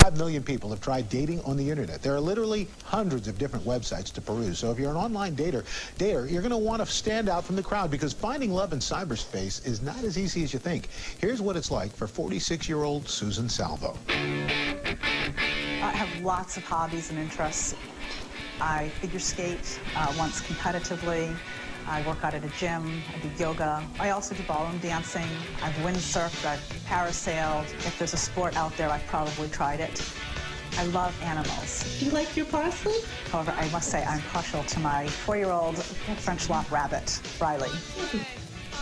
25 million people have tried dating on the internet. There are literally hundreds of different websites to peruse. So if you're an online dater, you're going to want to stand out from the crowd, because finding love in cyberspace is not as easy as you think. Here's what it's like for 46-year-old Susan Salvo. I have lots of hobbies and interests. I figure skate once competitively. I work out at a gym. I do yoga. I also do ballroom dancing. I've windsurfed. I've parasailed. If there's a sport out there, I've probably tried it. I love animals. Do you like your parsley? However, I must say I'm partial to my 4-year-old French lop rabbit, Riley.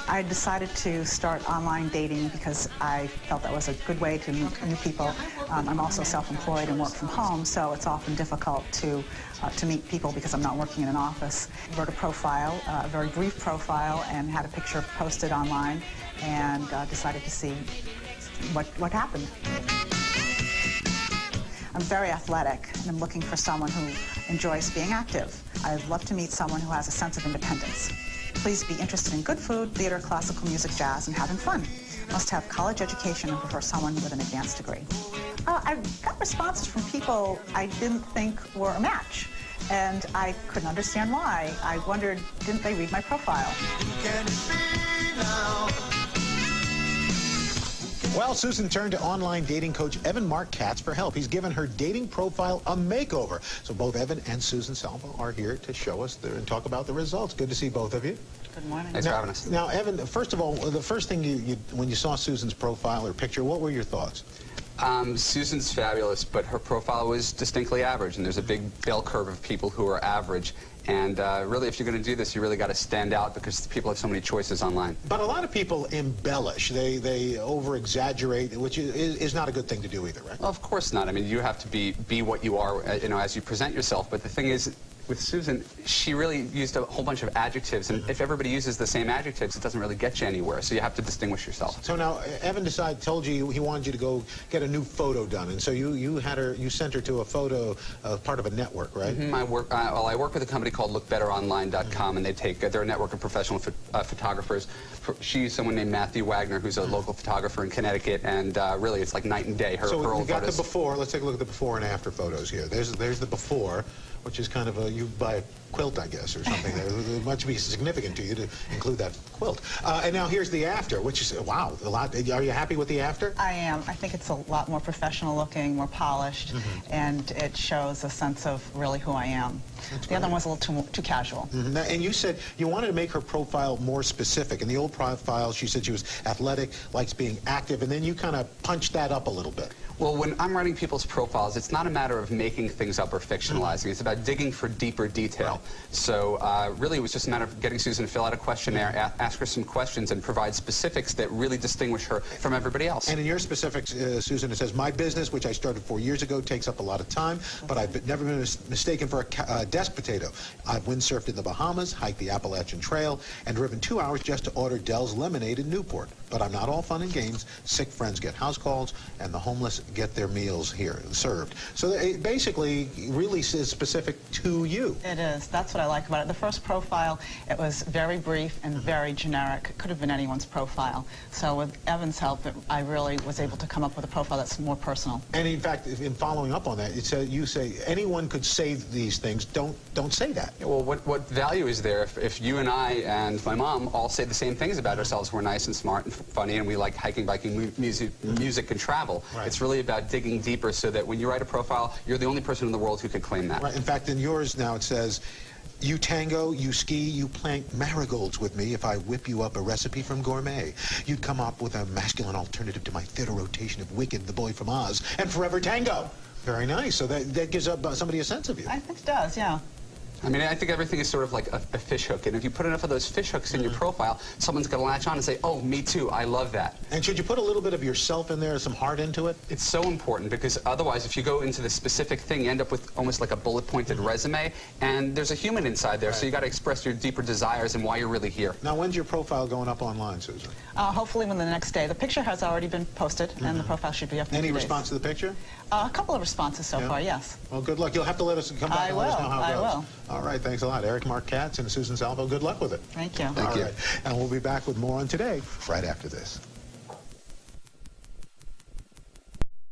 I decided to start online dating because I felt that was a good way to meet new people. I'm also self-employed and work from home, so it's often difficult to meet people because I'm not working in an office. I wrote a profile, a very brief profile, and had a picture posted online, and decided to see what happened. I'm very athletic, and I'm looking for someone who enjoys being active. I'd love to meet someone who has a sense of independence. Please be interested in good food, theater, classical music, jazz, and having fun. Must have college education and prefer someone with an advanced degree. I got responses from people I didn't think were a match, and I couldn't understand why. I wondered, didn't they read my profile? Well, Susan turned to online dating coach Evan Marc Katz for help. He's given her dating profile a makeover. So both Evan and Susan Salvo are here to show us and talk about the results. Good to see both of you. Good morning. Thanks for having us. Now, Evan, first of all, the first thing when you saw Susan's profile or picture, what were your thoughts? Susan's fabulous, but her profile was distinctly average, and there's a big bell curve of people who are average. And really, if you're going to do this, you really got to stand out, because people have so many choices online. But a lot of people embellish. They over-exaggerate, which is not a good thing to do either, right? Well, of course not. I mean, you have to be what you are, as you present yourself. But the thing is, with Susan, she really used a whole bunch of adjectives, and if everybody uses the same adjectives, it doesn't really get you anywhere, so you have to distinguish yourself. So now, Evan told you he wanted you to go get a new photo done, and so you sent her to a photo, part of a network, right? Mm-hmm. I work with a company called LookBetterOnline.com, and they're a network of professional photographers. She used someone named Matthew Wagner, who's a local photographer in Connecticut, and really, it's like night and day. So we got the before. Let's take a look at the before and after photos here. There's the before, which is kind of you buy a quilt, I guess, or something. It must be significant to you to include that quilt. And now here's the after, which is, wow, a lot. Are you happy with the after? I am. I think it's a lot more professional looking, more polished, and it shows a sense of really who I am. The other one was a little too casual. And you said you wanted to make her profile more specific. In the old profile, she said she was athletic, likes being active, and then you kind of punched that up a little bit. Well, when I'm writing people's profiles, it's not a matter of making things up or fictionalizing. It's about digging for deeper detail. Right. So really, it was just a matter of getting Susan to fill out a questionnaire, ask her some questions, and provide specifics that really distinguish her from everybody else. And in your specifics, Susan, it says, my business, which I started 4 years ago, takes up a lot of time, but I've never been mistaken for a desk potato. I've windsurfed in the Bahamas, hiked the Appalachian Trail, and driven 2 hours just to order Dell's Lemonade in Newport. But I'm not all fun and games. Sick friends get house calls, and the homeless get their meals here served. So it basically really is specific to you. It is. That's what I like about it. The first profile, it was very brief and very generic. It could have been anyone's profile. So with Evan's help, I really was able to come up with a profile that's more personal. And in fact, in following up on that, you say anyone could say these things. Don't say that. Yeah, well, what value is there if you and I and my mom all say the same things about ourselves? We're nice and smart and funny, and we like hiking, biking, music, and travel. Right. It's really about digging deeper, so that when you write a profile, you're the only person in the world who could claim that. Right. In fact, in yours now it says, you tango, you ski, you plank marigolds with me if I whip you up a recipe from Gourmet. You'd come up with a masculine alternative to my theater rotation of Wicked, the Boy from Oz, and Forever Tango. Very nice. So that gives somebody a sense of you. I think it does, yeah. I mean, I think everything is sort of like a fish hook, and if you put enough of those fish hooks in your profile, someone's going to latch on and say, oh, me too, I love that. And should you put a little bit of yourself in there, some heart into it? It's so important, because otherwise, if you go into the specific thing, you end up with almost like a bullet-pointed resume, and there's a human inside there, so you got to express your deeper desires and why you're really here. Now, when's your profile going up online, Susan? Hopefully within the next day. The picture has already been posted, and the profile should be up in a few days. Any response to the picture? A couple of responses so far, yes. Well, good luck. You'll have to let us come back and let us know how it goes. I will. All right, thanks a lot. Evan Marc Katz and Susan Salvo, good luck with it. Thank you. Thank you. And we'll be back with more on Today right after this.